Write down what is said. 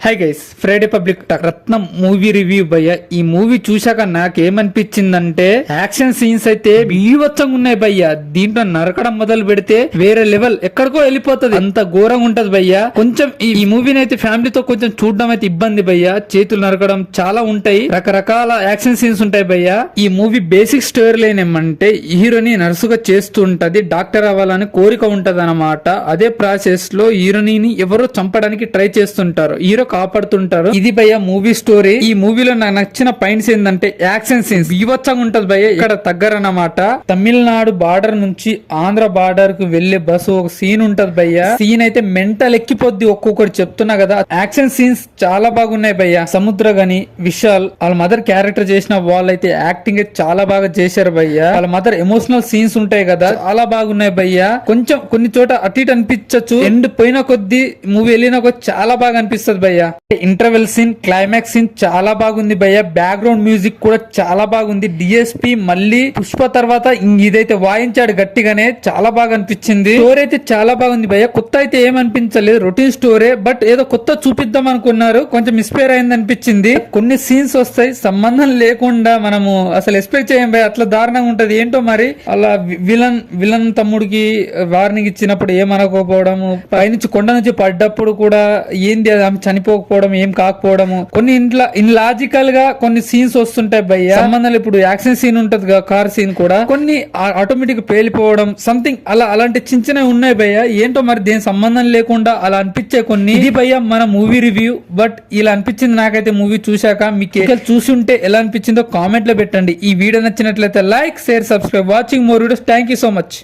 Hi guys, Friday public రత్నం movie review భయ్య. ఈ movie చూశాక నాకేమనిపించిందంటే యాక్షన్ సీన్స్ అయితే బీవత్సంగా ఉన్నాయి భయ్య. దీంట్లో నరకడం మొదలు పెడితే వేరే లెవెల్, ఎక్కడికో వెళ్ళిపోతుంది, అంత ఘోరంగా ఉంటది భయ్య. కొంచెం ఈ మూవీని అయితే ఫ్యామిలీతో కొంచెం చూడడం అయితే ఇబ్బంది భయ్య. చేతులు నరకడం చాలా ఉంటాయి, రకరకాల యాక్షన్ సీన్స్ ఉంటాయి భయ్య. ఈ మూవీ బేసిక్ స్టోరీ లైన్ ఏమంటే హీరోని నర్సుగా చేస్తూ ఉంటది, డాక్టర్ అవ్వాలని కోరిక ఉంటది అనమాట. అదే ప్రాసెస్ లో హీరోని ఎవరో చంపడానికి ట్రై చేస్తుంటారు, హీరో కాపాడుతుంటారు. ఇది భయ్య మూవీ స్టోరీ. ఈ మూవీలో నాకు నచ్చిన పాయింట్స్ ఏంటంటే యాక్షన్ సీన్స్ బీభత్సంగా ఉంటది భయ్య. ఇక్కడ దగ్గరన్నమాట తమిళనాడు బార్డర్ నుంచి ఆంధ్ర బార్డర్ కు వెళ్లే బస్సు ఒక సీన్ ఉంటది భయ్య. సీన్ అయితే మెంటల్ ఎక్కిపోద్ది, ఒక్కొక్కటి చెప్తున్నా కదా. యాక్షన్ సీన్స్ చాలా బాగున్నాయి భయ్య. సముద్ర గని, విశాల్ వాళ్ళ మదర్ క్యారెక్టర్ చేసిన వాళ్ళైతే యాక్టింగ్ అయితే చాలా బాగా చేశారు భయ్య. వాళ్ళ మదర్ ఎమోషనల్ సీన్స్ ఉంటాయి కదా, చాలా బాగున్నాయి భయ్య. కొంచెం కొన్ని చోట అటు ఇటు అనిపించచ్చు, ఎండ్ పోయిన కొద్దీ మూవీ వెళ్ళిన కొద్ది చాలా బాగా అనిపిస్తుంది భయ్య. ఇంటర్వెల్ సీన్, క్లైమాక్స్ సీన్ చాలా బాగుంది భయ్య. బ్యాక్గ్రౌండ్ మ్యూజిక్ కూడా చాలా బాగుంది. డిఎస్పి మళ్ళీ పుష్ప తర్వాత ఇదైతే వాయించాడు గట్టిగానే, చాలా బాగా అనిపించింది. స్టోరీ అయితే చాలా బాగుంది భయ్య. కొత్త అయితే ఏమనిపించలేదు, రొటీన్ స్టోరీ. బట్ ఏదో కొత్త చూపిద్దాం అనుకున్నారు, కొంచెం ఇన్స్పైర్ అయింది అనిపించింది. కొన్ని సీన్స్ వస్తాయి సంబంధం లేకుండా, మనము అసలు ఎక్స్పెక్ట్ చేయం భయ్య, అట్లా దారుణంగా ఉంటది ఏంటో మరి. అలా విలన్ తమ్ముడికి వార్నింగ్ ఇచ్చినప్పుడు ఏమనకపోవడము, పైనుంచి కొండ నుంచి పడ్డప్పుడు కూడా ఏంది అది ఆమె చనిపోకపోవడం, ఏం కాకపోవడము, కొన్ని ఇంట్లో ఇన్లాజికల్ గా కొన్ని సీన్స్ వస్తుంటాయి భయ్య. సంబంధాలు ఇప్పుడు యాక్షన్ సీన్ ఉంటది కదా, కార్ సీన్ కూడా కొన్ని ఆటోమేటిక్ పేలిపోవడం సంథింగ్ అలాంటి చిన్న ఉన్నాయి భయ్య. ఏంటో మరి దేని సంబంధం లేకుండా అలా అనిపించే కొన్ని. ఇది భయ్య మన మూవీ రివ్యూ. బట్ ఇలా అనిపించింది నాకైతే మూవీ చూశాక. మీకు చూసి ఉంటే ఎలా అనిపించిందో కామెంట్ లో పెట్టండి. ఈ వీడియో నచ్చినట్లయితే like, share, subscribe. Watching more videos. Thank you so much.